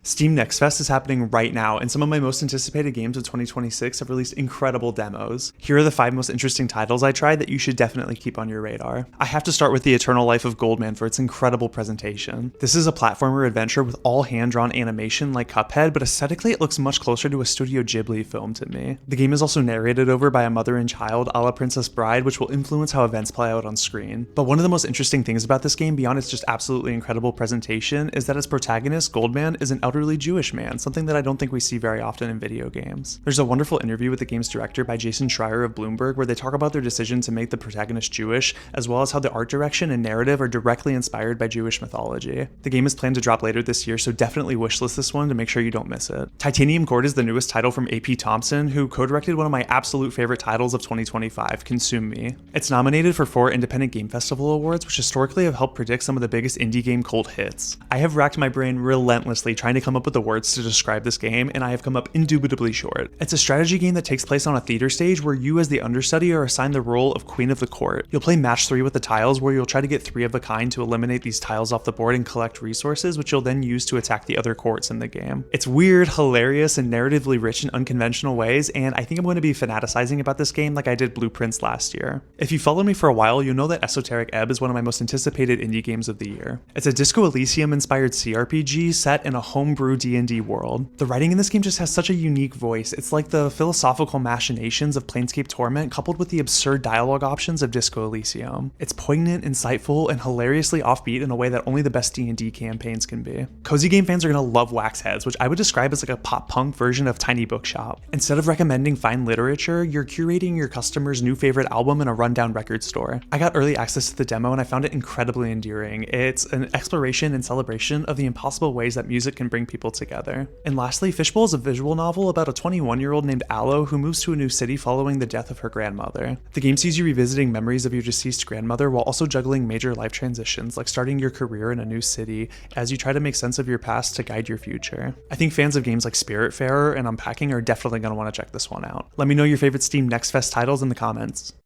Steam Next Fest is happening right now, and some of my most anticipated games of 2026 have released incredible demos. Here are the 5 most interesting titles I tried that you should definitely keep on your radar. I have to start with The Eternal Life of Goldman for its incredible presentation. This is a platformer adventure with all hand-drawn animation like Cuphead, but aesthetically it looks much closer to a Studio Ghibli film to me. The game is also narrated over by a mother and child a la Princess Bride, which will influence how events play out on screen. But one of the most interesting things about this game, beyond its just absolutely incredible presentation, is that its protagonist, Goldman, is an elderly Jewish man, something that I don't think we see very often in video games. There's a wonderful interview with the game's director by Jason Schreier of Bloomberg where they talk about their decision to make the protagonist Jewish, as well as how the art direction and narrative are directly inspired by Jewish mythology. The game is planned to drop later this year, so definitely wishlist this one to make sure you don't miss it. Titanium Court is the newest title from AP Thompson, who co-directed one of my absolute favorite titles of 2025, Consume Me. It's nominated for 4 Independent Game Festival awards, which historically have helped predict some of the biggest indie game cult hits. I have racked my brain relentlessly trying to come up with the words to describe this game, and I have come up indubitably short. It's a strategy game that takes place on a theater stage where you as the understudy are assigned the role of Queen of the Court. You'll play match 3 with the tiles, where you'll try to get 3 of a kind to eliminate these tiles off the board and collect resources, which you'll then use to attack the other courts in the game. It's weird, hilarious, and narratively rich in unconventional ways, and I think I'm going to be fanaticizing about this game like I did Blueprints last year. If you follow me for a while, you'll know that Esoteric Ebb is one of my most anticipated indie games of the year. It's a Disco Elysium inspired CRPG set in a homebrew D&D world. The writing in this game just has such a unique voice. It's like the philosophical machinations of Planescape Torment coupled with the absurd dialogue options of Disco Elysium. It's poignant, insightful, and hilariously offbeat in a way that only the best D&D campaigns can be. Cozy game fans are gonna love Wax Heads, which I would describe as like a pop-punk version of Tiny Bookshop. Instead of recommending fine literature, you're curating your customer's new favorite album in a rundown record store. I got early access to the demo and I found it incredibly endearing. It's an exploration and celebration of the impossible ways that music can bring people together. And lastly, Fishbowl is a visual novel about a 21-year-old named Aloe who moves to a new city following the death of her grandmother. The game sees you revisiting memories of your deceased grandmother while also juggling major life transitions like starting your career in a new city as you try to make sense of your past to guide your future. I think fans of games like Spiritfarer and Unpacking are definitely going to want to check this one out. Let me know your favorite Steam Next Fest titles in the comments.